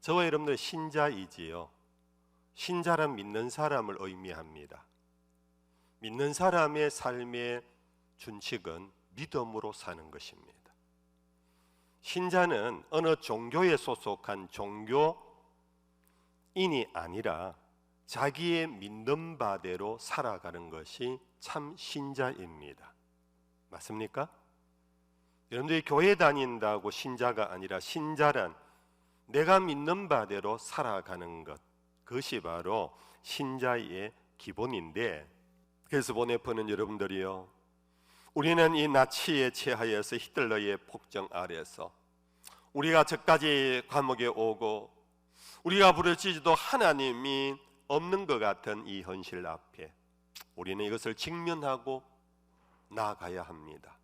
저와 여러분들 신자이지요. 신자란 믿는 사람을 의미합니다. 믿는 사람의 삶의 준칙은 믿음으로 사는 것입니다. 신자는 어느 종교에 소속한 종교인이 아니라 자기의 믿는 바대로 살아가는 것이 참 신자입니다. 맞습니까? 여러분들이 교회 다닌다고 신자가 아니라 신자란 내가 믿는 바대로 살아가는 것, 그것이 바로 신자의 기본인데, 그래서 보네포는 여러분들이요, 우리는 이 나치에 체하여서 히틀러의 폭정 아래서 우리가 저까지 감옥에 오고 우리가 부르짖어도 하나님이 없는 것 같은 이 현실 앞에 우리는 이것을 직면하고 나아가야 합니다.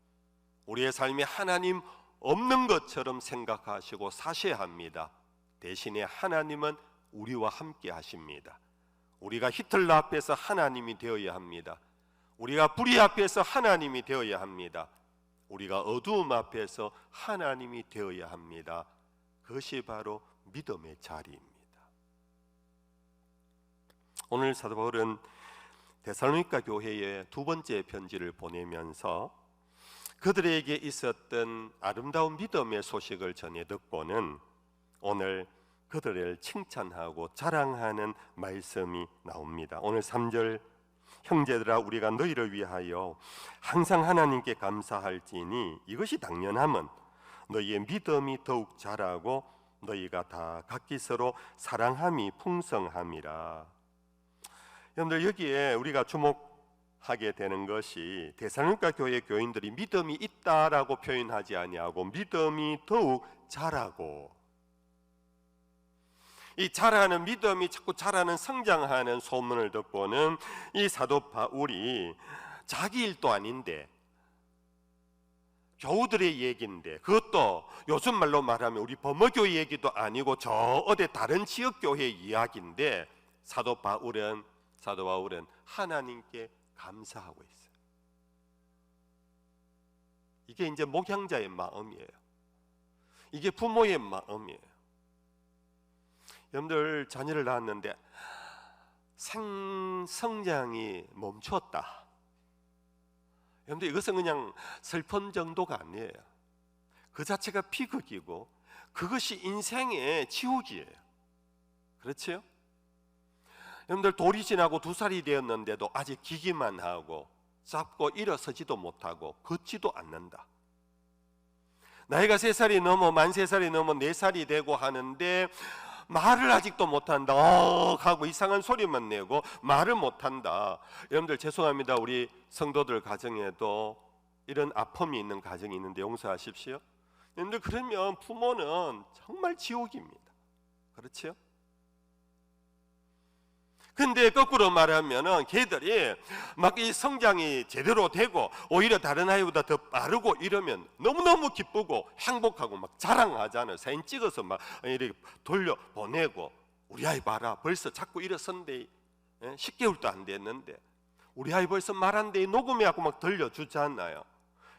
우리의 삶이 하나님 없는 것처럼 생각하시고 사셔야 합니다. 대신에 하나님은 우리와 함께 하십니다. 우리가 히틀러 앞에서 하나님이 되어야 합니다. 우리가 불의 앞에서 하나님이 되어야 합니다. 우리가 어두움 앞에서 하나님이 되어야 합니다. 그것이 바로 믿음의 자리입니다. 오늘 사도 바울은 데살로니가 교회에 두 번째 편지를 보내면서 그들에게 있었던 아름다운 믿음의 소식을 전해 듣고는 오늘 그들을 칭찬하고 자랑하는 말씀이 나옵니다. 오늘 3절, 형제들아 우리가 너희를 위하여 항상 하나님께 감사할지니 이것이 당연함은 너희의 믿음이 더욱 자라고 너희가 다 각기 서로 사랑함이 풍성함이라. 여러분들, 여기에 우리가 주목하게 되는 것이 데살로니가 교회 교인들이 믿음이 있다라고 표현하지 아니하고 믿음이 더욱 자라고, 이 자라는 믿음이 자꾸 자라는 성장하는 소문을 듣고는 이 사도 바울이 자기 일도 아닌데 교우들의 얘기인데, 그것도 요즘 말로 말하면 우리 범어교회 얘기도 아니고 저 어디 다른 지역교회 이야기인데 사도 바울은 하나님께 감사하고 있어요. 이게 이제 목양자의 마음이에요. 이게 부모의 마음이에요. 여러분들, 자녀를 낳았는데 성장이 멈췄다. 여러분들, 이것은 그냥 슬픈 정도가 아니에요. 그 자체가 비극이고 그것이 인생의 지옥이에요. 그렇죠? 여러분들, 돌이 지나고 2살이 되었는데도 아직 기기만 하고 잡고 일어서지도 못하고 걷지도 않는다. 나이가 3살이 넘어 만 3살이 넘어 4살이 되고 하는데 말을 아직도 못한다. 하고 이상한 소리만 내고 말을 못한다. 여러분들, 죄송합니다. 우리 성도들 가정에도 이런 아픔이 있는 가정이 있는데 용서하십시오. 여러분들, 그러면 부모는 정말 지옥입니다. 그렇죠? 근데 거꾸로 말하면은 걔들이 막 이 성장이 제대로 되고 오히려 다른 아이보다 더 빠르고 이러면 너무너무 기쁘고 행복하고 막 자랑하잖아요. 사진 찍어서 막 이렇게 돌려보내고, 우리 아이 봐라 벌써 자꾸 일어선대, 10개월도 안 됐는데 우리 아이 벌써 말한대, 녹음해갖고 막 들려주잖아요.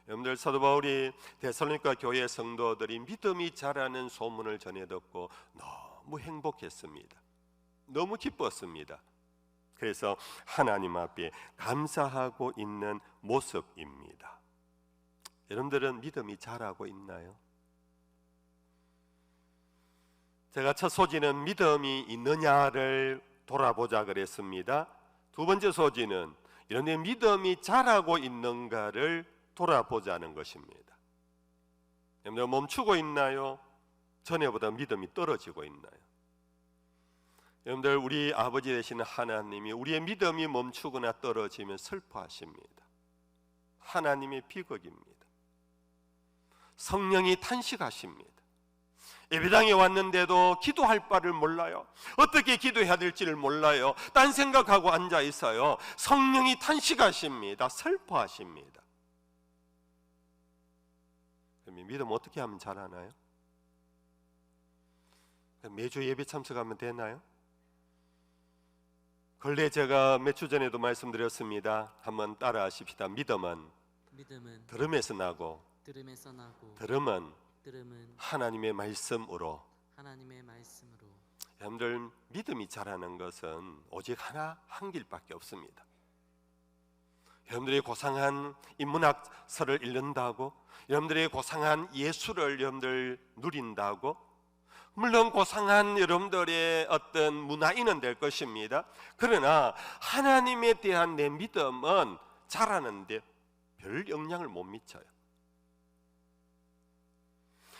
여러분들, 사도 바울이 데살로니가 교회 성도들이 믿음이 자라는 소문을 전해 듣고 너무 행복했습니다. 너무 기뻤습니다. 그래서 하나님 앞에 감사하고 있는 모습입니다. 여러분들은 믿음이 자라고 있나요? 제가 첫 소지는 믿음이 있느냐를 돌아보자 그랬습니다. 두 번째 소지는 이런 데 믿음이 자라고 있는가를 돌아보자는 것입니다. 여러분들, 멈추고 있나요? 전에보다 믿음이 떨어지고 있나요? 여러분들, 우리 아버지 되시는 하나님이 우리의 믿음이 멈추거나 떨어지면 슬퍼하십니다. 하나님의 비극입니다. 성령이 탄식하십니다. 예배당에 왔는데도 기도할 바를 몰라요. 어떻게 기도해야 될지를 몰라요. 딴 생각하고 앉아 있어요. 성령이 탄식하십니다. 슬퍼하십니다. 그럼 믿음 어떻게 하면 자라나요? 매주 예배 참석하면 되나요? 근래 제가 몇 주 전에도 말씀드렸습니다. 한번 따라 하십시다. 믿음은 들음에서 나고 들음은 하나님의 말씀으로 하나님의 말씀으로. 여러분들, 믿음이 자라는 것은 오직 한 길밖에 없습니다. 여러분들이 고상한 인문학서를 읽는다고, 여러분들이 고상한 예술을 여러분들 누린다고, 물론 고상한 여러분들의 어떤 문화인은 될 것입니다. 그러나 하나님에 대한 내 믿음은 자라는데 별 영향을 못 미쳐요.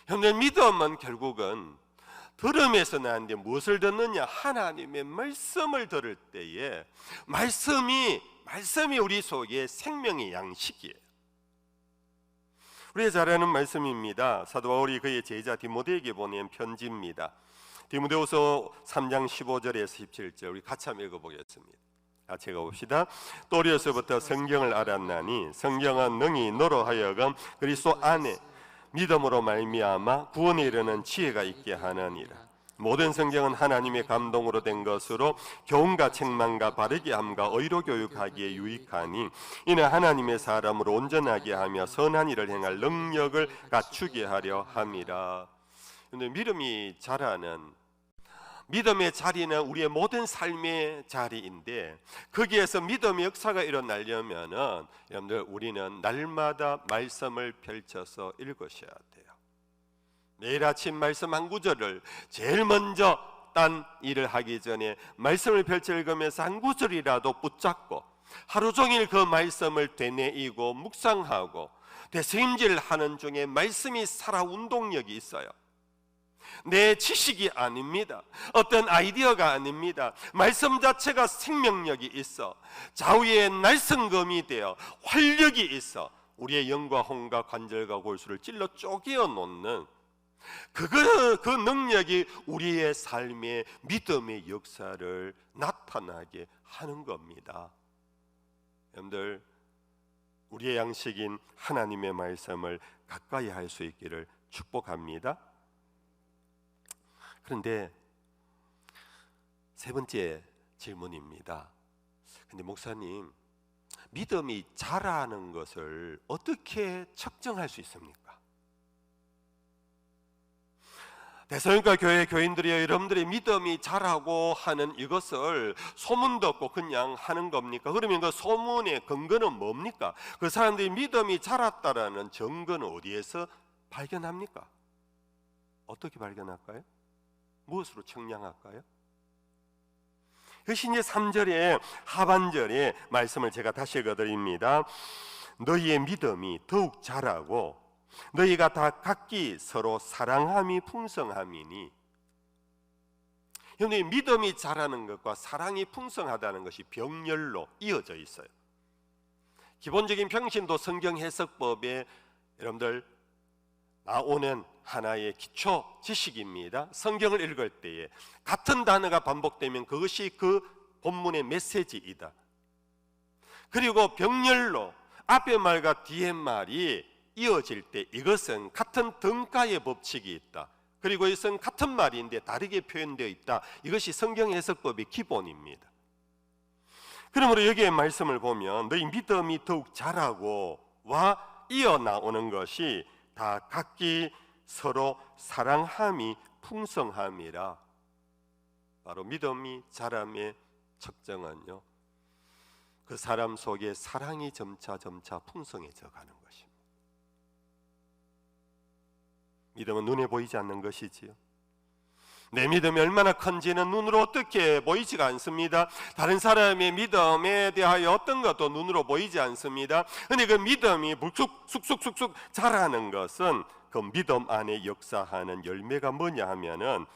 여러분들, 믿음은 결국은 들음에서 나는데 무엇을 듣느냐? 하나님의 말씀을 들을 때에 말씀이 우리 속에 생명의 양식이에요. 우리가 잘 아는 말씀입니다. 사도 바울이 그의 제자 디모데에게 보낸 편지입니다. 디모데후서 3장 15절에서 17절 우리 같이 한번 읽어보겠습니다. 같이 읽어봅시다. 또 어려서부터 성경을 알았나니 성경은 능히 너로 하여금 그리스도 안에 믿음으로 말미암아 구원에 이르는 지혜가 있게 하느니라. 모든 성경은 하나님의 감동으로 된 것으로 교훈과 책망과 바르게 함과 의로 교육하기에 유익하니 이는 하나님의 사람으로 온전하게 하며 선한 일을 행할 능력을 갖추게 하려 함이라. 근데 믿음이 자라는, 믿음의 자리는 우리의 모든 삶의 자리인데, 거기에서 믿음의 역사가 일어나려면은 여러분들, 우리는 날마다 말씀을 펼쳐서 읽으셔야 돼요. 매일 아침 말씀 한 구절을 제일 먼저 딴 일을 하기 전에 말씀을 펼쳐 읽으면서 한 구절이라도 붙잡고 하루 종일 그 말씀을 되뇌이고 묵상하고 되새김질하는 중에 말씀이 살아 운동력이 있어요. 내 지식이 아닙니다. 어떤 아이디어가 아닙니다. 말씀 자체가 생명력이 있어 좌우에 날성검이 되어 활력이 있어 우리의 영과 혼과 관절과 골수를 찔러 쪼개어 놓는 그 능력이 우리의 삶의 믿음의 역사를 나타나게 하는 겁니다. 여러분들, 우리의 양식인 하나님의 말씀을 가까이 할 수 있기를 축복합니다. 그런데 세 번째 질문입니다. 근데 목사님, 믿음이 자라는 것을 어떻게 측정할 수 있습니까? 데살로니가 교회 교인들이 여러분들의 믿음이 자라고 하는 이것을 소문 듣고 그냥 하는 겁니까? 그러면 그 소문의 근거는 뭡니까? 그 사람들이 믿음이 자랐다라는 증거는 어디에서 발견합니까? 어떻게 발견할까요? 무엇으로 측량할까요? 그것이 이제 3절의 하반절의 말씀을 제가 다시 읽어드립니다. 너희의 믿음이 더욱 자라고 너희가 다 각기 서로 사랑함이 풍성함이니. 여러분, 믿음이 자라는 것과 사랑이 풍성하다는 것이 병렬로 이어져 있어요. 기본적인 평신도 성경 해석법에 여러분들 나오는 하나의 기초 지식입니다. 성경을 읽을 때에 같은 단어가 반복되면 그것이 그 본문의 메시지이다. 그리고 병렬로 앞의 말과 뒤의 말이 이어질 때 이것은 같은 등가의 법칙이 있다. 그리고 이것은 같은 말인데 다르게 표현되어 있다. 이것이 성경 해석법의 기본입니다. 그러므로 여기에 말씀을 보면 너희 믿음이 더욱 자라고와 이어 나오는 것이 다 각기 서로 사랑함이 풍성함이라. 바로 믿음이 자람의 측정은요, 그 사람 속에 사랑이 점차 풍성해져 가는 것입니다. 믿음은 눈에 보이지 않는 것이지요. 내 믿음이 얼마나 큰지는 눈으로 어떻게 보이지가 않습니다. 다른 사람의 믿음에 대하여 어떤 것도 눈으로 보이지 않습니다. 그런데 그 믿음이 쑥쑥 자라는 것은 그 믿음 안에 역사하는 열매가 뭐냐 하면은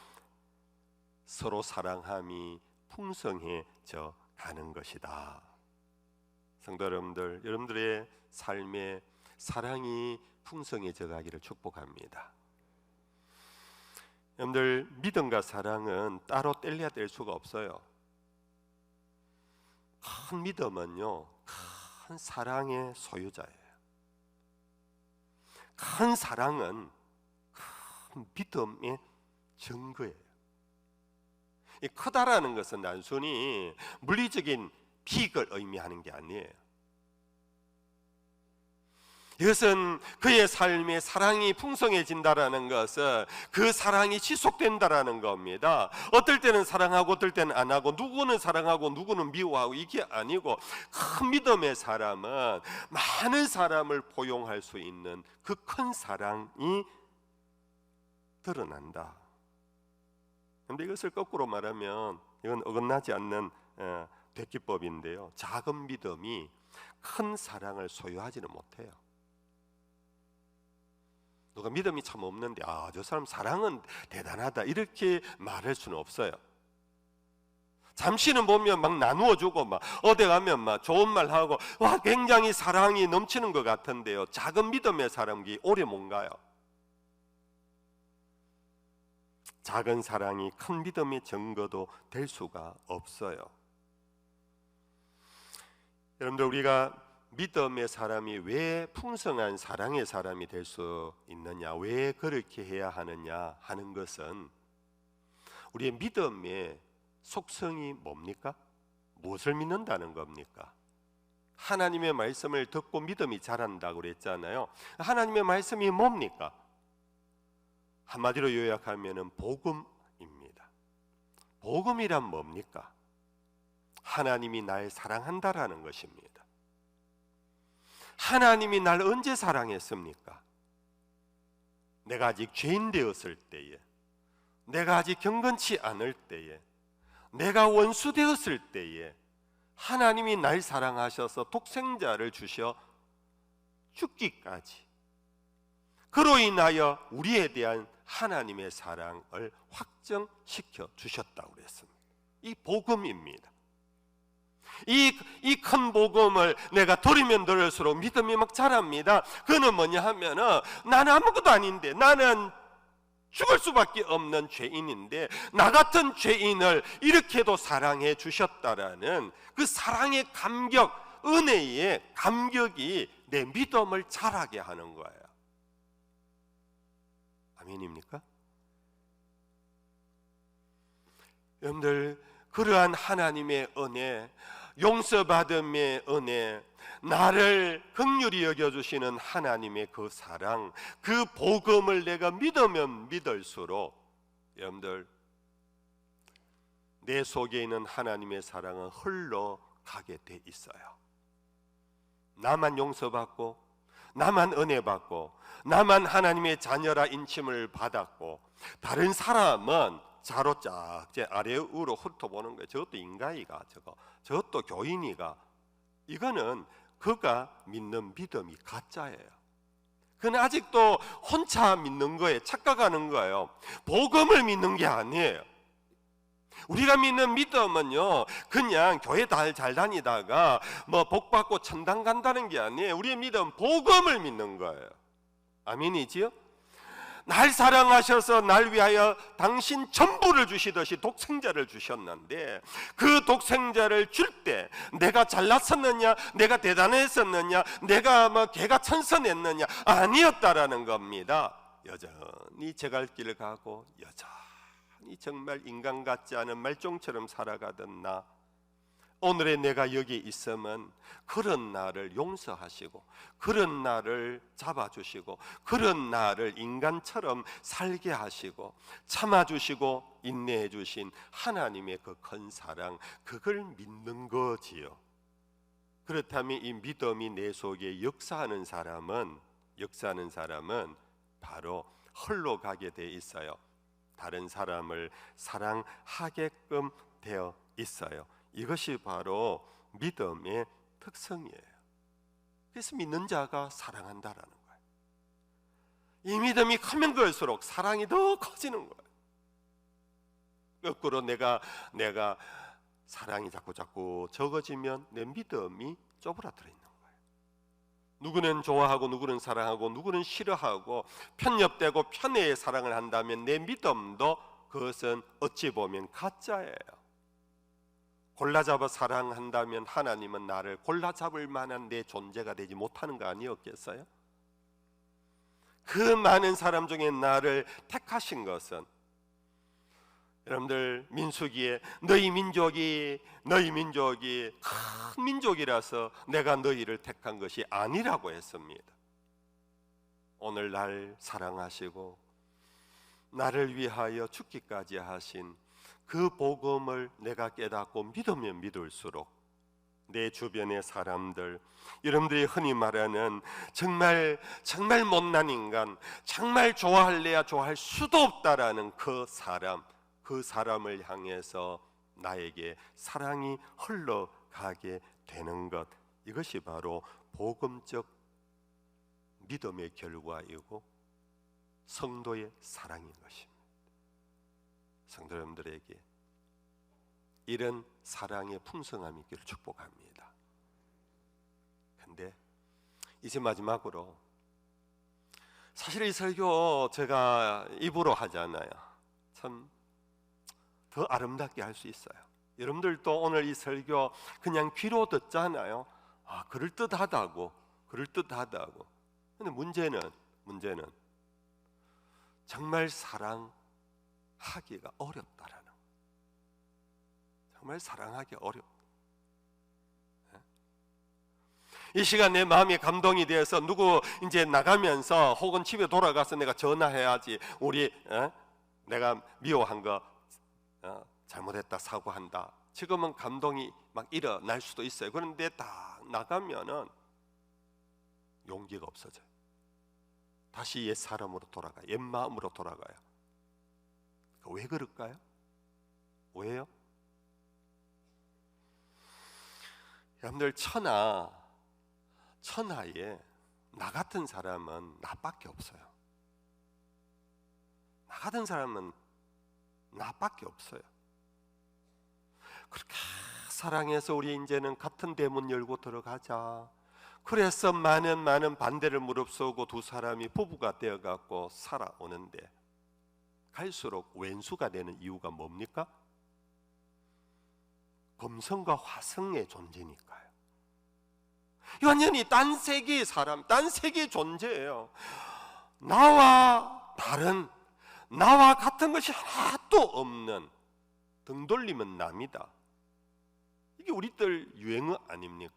서로 사랑함이 풍성해져 가는 것이다. 성도 여러분들, 여러분들의 삶에 사랑이 풍성해져 가기를 축복합니다. 여러분들, 믿음과 사랑은 따로 뗄래야 뗄 수가 없어요. 큰 믿음은요, 큰 사랑의 소유자예요. 큰 사랑은 큰 믿음의 증거예요. 이 크다라는 것은 단순히 물리적인 빅을 의미하는 게 아니에요. 이것은 그의 삶에 사랑이 풍성해진다라는 것은 그 사랑이 지속된다라는 겁니다. 어떨 때는 사랑하고 어떨 때는 안 하고, 누구는 사랑하고 누구는 미워하고, 이게 아니고 큰 믿음의 사람은 많은 사람을 포용할 수 있는 그 큰 사랑이 드러난다. 그런데 이것을 거꾸로 말하면 이건 어긋나지 않는 대기법인데요, 작은 믿음이 큰 사랑을 소유하지는 못해요. 누가 믿음이 참 없는데 저 사람 사랑은 대단하다 이렇게 말할 수는 없어요. 잠시는 보면 막 나누어주고 막 어디 가면 막 좋은 말 하고 와 굉장히 사랑이 넘치는 것 같은데요, 작은 믿음의 사람이 오래 못 가요. 작은 사랑이 큰 믿음의 증거도 될 수가 없어요. 여러분들, 우리가 믿음의 사람이 왜 풍성한 사랑의 사람이 될 수 있느냐, 왜 그렇게 해야 하느냐 하는 것은 우리의 믿음의 속성이 뭡니까? 무엇을 믿는다는 겁니까? 하나님의 말씀을 듣고 믿음이 자란다고 그랬잖아요. 하나님의 말씀이 뭡니까? 한마디로 요약하면 복음입니다. 복음이란 뭡니까? 하나님이 날 사랑한다라는 것입니다. 하나님이 날 언제 사랑했습니까? 내가 아직 죄인 되었을 때에, 내가 아직 경건치 않을 때에, 내가 원수 되었을 때에 하나님이 날 사랑하셔서 독생자를 주셔 죽기까지, 그로 인하여 우리에 대한 하나님의 사랑을 확정시켜 주셨다고 그랬습니다. 이 복음입니다. 이 큰 복음을 내가 들으면 들을수록 믿음이 막 자랍니다. 그는 뭐냐 하면은 나는 아무것도 아닌데, 나는 죽을 수밖에 없는 죄인인데 나 같은 죄인을 이렇게도 사랑해 주셨다라는 그 사랑의 감격, 은혜의 감격이 내 믿음을 자라게 하는 거예요. 아멘입니까? 여러분들, 그러한 하나님의 은혜, 용서받음의 은혜, 나를 긍휼히 여겨주시는 하나님의 그 사랑, 그 복음을 내가 믿으면 믿을수록 여러분들, 내 속에 있는 하나님의 사랑은 흘러가게 돼 있어요. 나만 용서받고, 나만 은혜 받고, 나만 하나님의 자녀라 인침을 받았고, 다른 사람은 자로 쫙 아래로 훑어보는 거예요. 저것도 인간이가, 저것도 교인이가. 이거는 그가 믿는 믿음이 가짜예요. 그는 아직도 혼자 믿는 거예요. 착각하는 거예요. 복음을 믿는 게 아니에요. 우리가 믿는 믿음은요, 그냥 교회 잘 다니다가 뭐 복 받고 천당 간다는 게 아니에요. 우리의 믿음은 복음을 믿는 거예요. 아멘이지요? 날 사랑하셔서 날 위하여 당신 전부를 주시듯이 독생자를 주셨는데, 그 독생자를 줄 때 내가 잘났었느냐, 내가 대단했었느냐, 내가 뭐 개가 천선했느냐, 아니었다라는 겁니다. 여전히 제 갈 길을 가고 여전히 정말 인간 같지 않은 말종처럼 살아가던 나, 오늘의 내가 여기 있으면 그런 나를 용서하시고, 그런 나를 잡아주시고, 그런 나를 인간처럼 살게 하시고 참아주시고 인내해 주신 하나님의 그 큰 사랑, 그걸 믿는 거지요. 그렇다면 이 믿음이 내 속에 역사하는 사람은 바로 흘러가게 돼 있어요. 다른 사람을 사랑하게끔 되어 있어요. 이것이 바로 믿음의 특성이에요. 그래서 믿는 자가 사랑한다라는 거예요. 이 믿음이 크면 클수록 사랑이 더 커지는 거예요. 거꾸로 내가 사랑이 자꾸 적어지면 내 믿음이 쪼그라들어 있는 거예요. 누구는 좋아하고, 누구는 사랑하고, 누구는 싫어하고, 편협되고 편애의 사랑을 한다면 내 믿음도 그것은 어찌 보면 가짜예요. 골라잡아 사랑한다면 하나님은 나를 골라잡을 만한 내 존재가 되지 못하는 거 아니었겠어요? 그 많은 사람 중에 나를 택하신 것은, 여러분들, 민수기에 너희 민족이 큰 민족이라서 내가 너희를 택한 것이 아니라고 했습니다. 오늘 날 사랑하시고 나를 위하여 죽기까지 하신 그 복음을 내가 깨닫고 믿으면 믿을수록 내 주변의 사람들, 여러분들이 흔히 말하는 정말 못난 인간, 정말 좋아할래야 좋아할 수도 없다라는 그 사람을 향해서 나에게 사랑이 흘러가게 되는 것, 이것이 바로 복음적 믿음의 결과이고 성도의 사랑인 것입니다. 성도 여러분들에게 이런 사랑의 풍성함이 있기를 축복합니다. 근데 이제 마지막으로, 사실 이 설교 제가 입으로 하잖아요. 참 더 아름답게 할 수 있어요. 여러분들도 오늘 이 설교 그냥 귀로 듣잖아요. 그럴듯하다고. 근데 문제는 정말 사랑하기가 어렵다라는 거예요. 정말 사랑하기 어렵다. 이 시간 내 마음이 감동이 되어서 누구 이제 나가면서 혹은 집에 돌아가서 내가 전화해야지, 내가 미워한 거 잘못했다, 사과한다. 지금은 감동이 막 일어날 수도 있어요. 그런데 딱 나가면은 용기가 없어져요. 다시 옛 사람으로 돌아가요. 옛 마음으로 돌아가요. 왜 그럴까요? 왜요? 여러분들, 천하에 나 같은 사람은 나밖에 없어요. 나 같은 사람은 나밖에 없어요. 그렇게 사랑해서 우리 이제는 같은 대문 열고 들어가자. 그래서 많은 반대를 무릅쓰고 두 사람이 부부가 되어갖고 살아오는데, 갈수록 왼수가 되는 이유가 뭡니까? 금성과 화성의 존재니까요. 완전히 딴 세계의 사람, 딴 세계의 존재예요. 나와 다른, 나와 같은 것이 하나도 없는, 등 돌리면 남이다. 이게 우리들 유행어 아닙니까?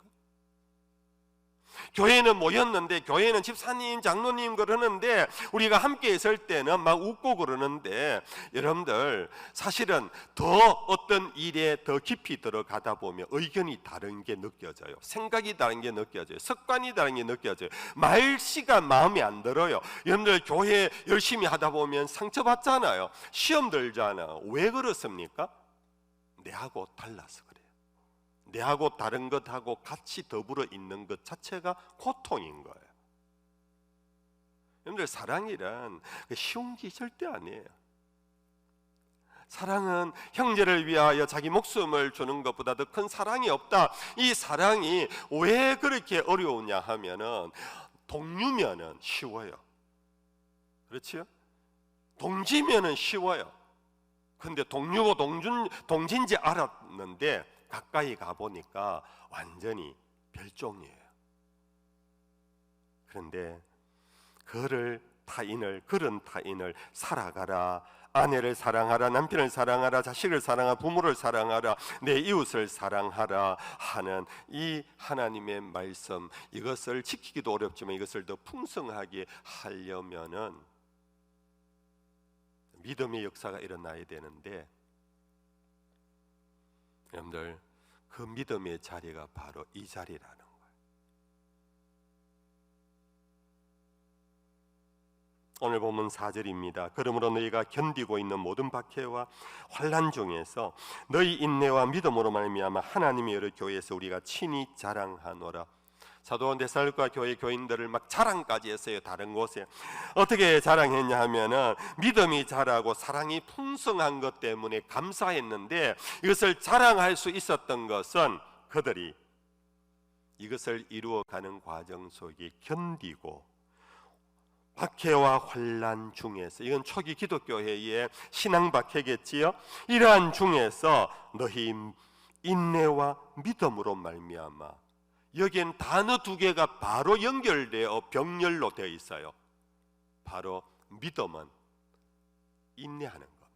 교회는 모였는데, 교회는 집사님, 장로님 그러는데 우리가 함께 있을 때는 막 웃고 그러는데, 여러분들 사실은 더 어떤 일에 더 깊이 들어가다 보면 의견이 다른 게 느껴져요. 생각이 다른 게 느껴져요. 습관이 다른 게 느껴져요. 말씨가 마음에 안 들어요. 여러분들 교회 열심히 하다 보면 상처받잖아요. 시험 들잖아요. 왜 그렇습니까? 내하고 달라서 그래요. 내하고 다른 것하고 같이 더불어 있는 것 자체가 고통인 거예요. 여러분들, 사랑이란 쉬운 게 절대 아니에요. 사랑은 형제를 위하여 자기 목숨을 주는 것보다 더 큰 사랑이 없다. 이 사랑이 왜 그렇게 어려우냐 하면은, 동료면은 쉬워요. 그렇지요? 동지면은 쉬워요. 근데 동료고 동지인지 알았는데 가까이 가보니까 완전히 별종이에요. 그런데 그런 타인을 살아가라, 아내를 사랑하라, 남편을 사랑하라, 자식을 사랑하라, 부모를 사랑하라, 내 이웃을 사랑하라 하는 이 하나님의 말씀, 이것을 지키기도 어렵지만 이것을 더 풍성하게 하려면은 믿음의 역사가 일어나야 되는데, 여러분들, 그 믿음의 자리가 바로 이 자리라는 거예요. 오늘 본문 4절입니다. 그러므로 너희가 견디고 있는 모든 박해와 환난 중에서 너희 인내와 믿음으로 말미암아 하나님의 여러 교회에서 우리가 친히 자랑하노라. 사도 데살로니가 교회 교인들을 막 자랑까지 했어요. 다른 곳에 어떻게 자랑했냐 하면은 믿음이 자라고 사랑이 풍성한 것 때문에 감사했는데, 이것을 자랑할 수 있었던 것은 그들이 이것을 이루어가는 과정 속에 견디고 박해와 환난 중에서, 이건 초기 기독교회의 신앙 박해겠지요. 이러한 중에서 너희 인내와 믿음으로 말미암아, 여기엔 단어 두 개가 바로 연결되어 병렬로 되어 있어요. 바로 믿음은 인내하는 겁니다.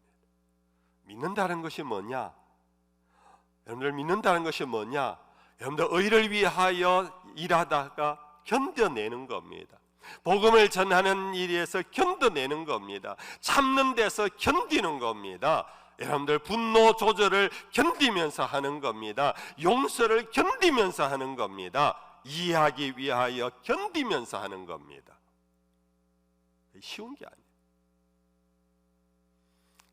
믿는다는 것이 뭐냐? 여러분들, 믿는다는 것이 뭐냐? 여러분들, 의를 위하여 일하다가 견뎌내는 겁니다. 복음을 전하는 일에서 견뎌내는 겁니다. 참는 데서 견디는 겁니다. 여러분들 분노 조절을 견디면서 하는 겁니다. 용서를 견디면서 하는 겁니다. 이해하기 위하여 견디면서 하는 겁니다. 쉬운 게 아니에요.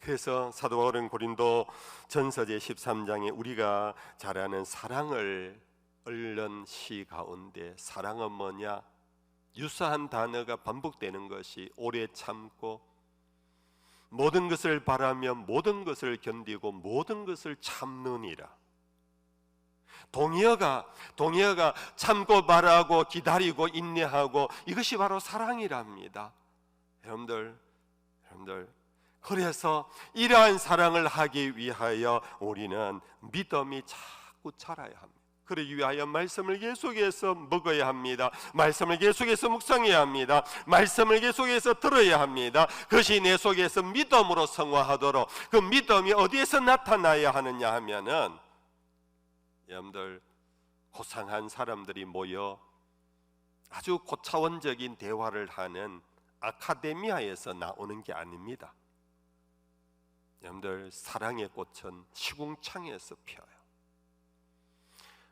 그래서 사도 바울은 고린도 전서제 13장에 우리가 잘 아는 사랑을 읊는 시 가운데 사랑은 뭐냐? 유사한 단어가 반복되는 것이 오래 참고 모든 것을 바라며 모든 것을 견디고 모든 것을 참느니라. 동의어가 참고 바라고 기다리고 인내하고 이것이 바로 사랑이랍니다. 여러분들 그래서 이러한 사랑을 하기 위하여 우리는 믿음이 자꾸 자라야 합니다. 그러기 위하여 말씀을 계속해서 먹어야 합니다. 말씀을 계속해서 묵상해야 합니다. 말씀을 계속해서 들어야 합니다. 그것이 내 속에서 믿음으로 성화하도록, 그 믿음이 어디에서 나타나야 하느냐 하면은 여러분들 고상한 사람들이 모여 아주 고차원적인 대화를 하는 아카데미아에서 나오는 게 아닙니다. 여러분들 사랑의 꽃은 시궁창에서 피어요.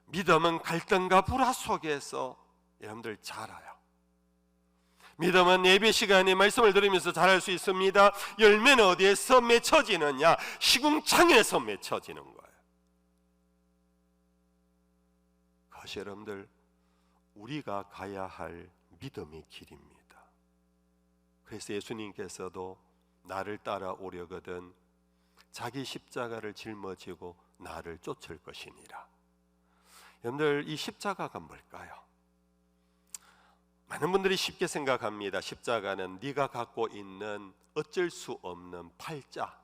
믿음은 갈등과 불화 속에서 여러분들 자라요. 믿음은 예배 시간에 말씀을 들으면서 자랄 수 있습니다. 열매는 어디에서 맺혀지느냐? 시궁창에서 맺혀지는 거예요. 그것이 여러분들 우리가 가야 할 믿음의 길입니다. 그래서 예수님께서도 나를 따라오려거든 자기 십자가를 짊어지고 나를 쫓을 것이니라. 여러분들 이 십자가가 뭘까요? 많은 분들이 쉽게 생각합니다. 십자가는 네가 갖고 있는 어쩔 수 없는 팔자.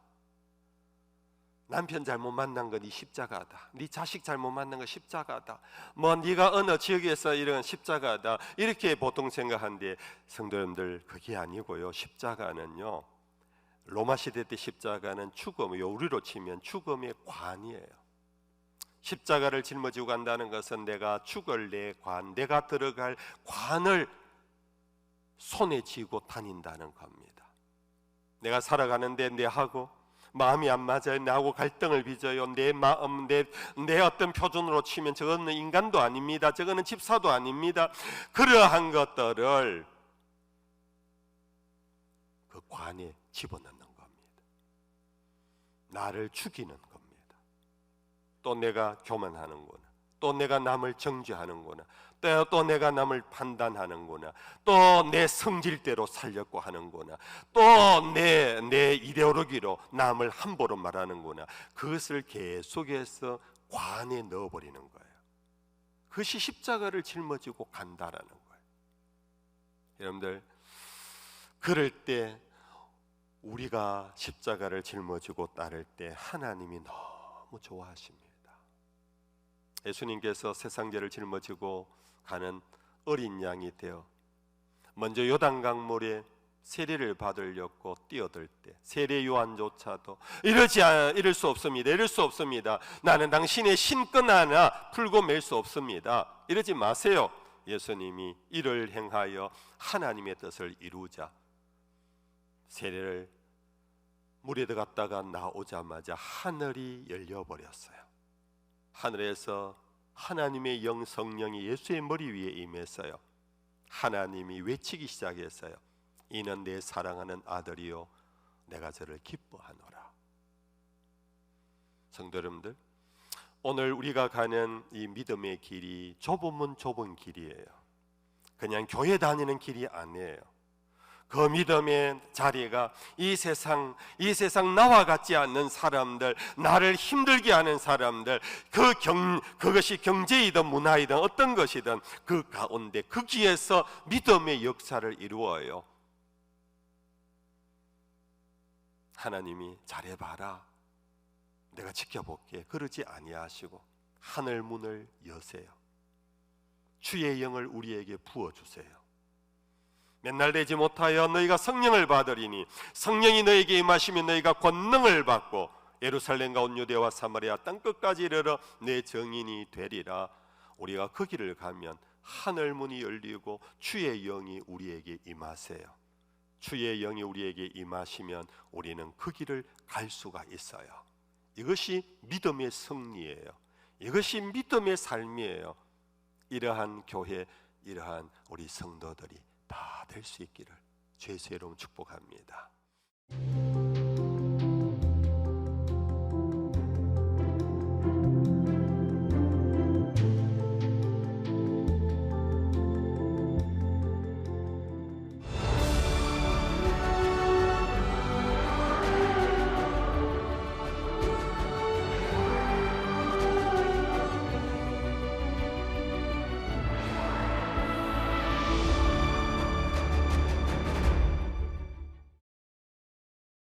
남편 잘못 만난 건 네 십자가다. 네 자식 잘못 만난 건 십자가다. 뭐 네가 어느 지역에서 이런 십자가다. 이렇게 보통 생각하는데 성도 여러분들 그게 아니고요. 십자가는요. 로마 시대 때 십자가는 죽음이요. 우리로 치면 죽음의 관이에요. 십자가를 짊어지고 간다는 것은 내가 죽을 내 관, 내가 들어갈 관을 손에 쥐고 다닌다는 겁니다. 내가 살아가는데 내하고 마음이 안 맞아요. 나하고 갈등을 빚어요. 내 마음, 내 어떤 표준으로 치면 저거는 인간도 아닙니다. 저거는 집사도 아닙니다. 그러한 것들을 그 관에 집어넣는 겁니다. 나를 죽이는 겁니다. 또 내가 교만하는구나. 또 내가 남을 정죄하는구나. 또 내가 남을 판단하는구나. 또 내 성질대로 살려고 하는구나. 또 내 이데올로기로 남을 함부로 말하는구나. 그것을 계속해서 관에 넣어버리는 거예요. 그것이 십자가를 짊어지고 간다라는 거예요. 여러분들 그럴 때 우리가 십자가를 짊어지고 따를 때 하나님이 너무 좋아하십니다. 예수님께서 세상죄를 짊어지고 가는 어린 양이 되어 먼저 요단강물에 세례를 받으려고 뛰어들 때 세례 요한조차도 이럴 수 없습니다. 이럴 수 없습니다. 나는 당신의 신권 하나 풀고 맬 수 없습니다. 이러지 마세요. 예수님이 이를 행하여 하나님의 뜻을 이루자 세례를 물에 들어갔다가 나오자마자 하늘이 열려버렸어요. 하늘에서 하나님의 영 성령이 예수의 머리 위에 임했어요. 하나님이 외치기 시작했어요. 이는 내 사랑하는 아들이요 내가 저를 기뻐하노라. 성도 여러분들, 오늘 우리가 가는 이 믿음의 길이 좁으면 좁은 길이에요. 그냥 교회 다니는 길이 아니에요. 그 믿음의 자리가 이 세상 나와 같지 않는 사람들, 나를 힘들게 하는 사람들, 그것이 경제이든 문화이든 어떤 것이든 그 가운데 거기에서 믿음의 역사를 이루어요. 하나님이 잘해봐라, 내가 지켜볼게, 그러지 아니하시고 하늘 문을 여세요. 주의 영을 우리에게 부어주세요. 맨날 되지 못하여 너희가 성령을 받으리니 성령이 너희에게 임하시면 너희가 권능을 받고 예루살렘과 온 유대와 사마리아 땅끝까지 이르러 내 증인이 되리라. 우리가 그 길을 가면 하늘 문이 열리고 주의 영이 우리에게 임하세요. 주의 영이 우리에게 임하시면 우리는 그 길을 갈 수가 있어요. 이것이 믿음의 승리예요. 이것이 믿음의 삶이에요. 이러한 교회, 이러한 우리 성도들이 다 될 수 있기를 주의 이름 축복합니다.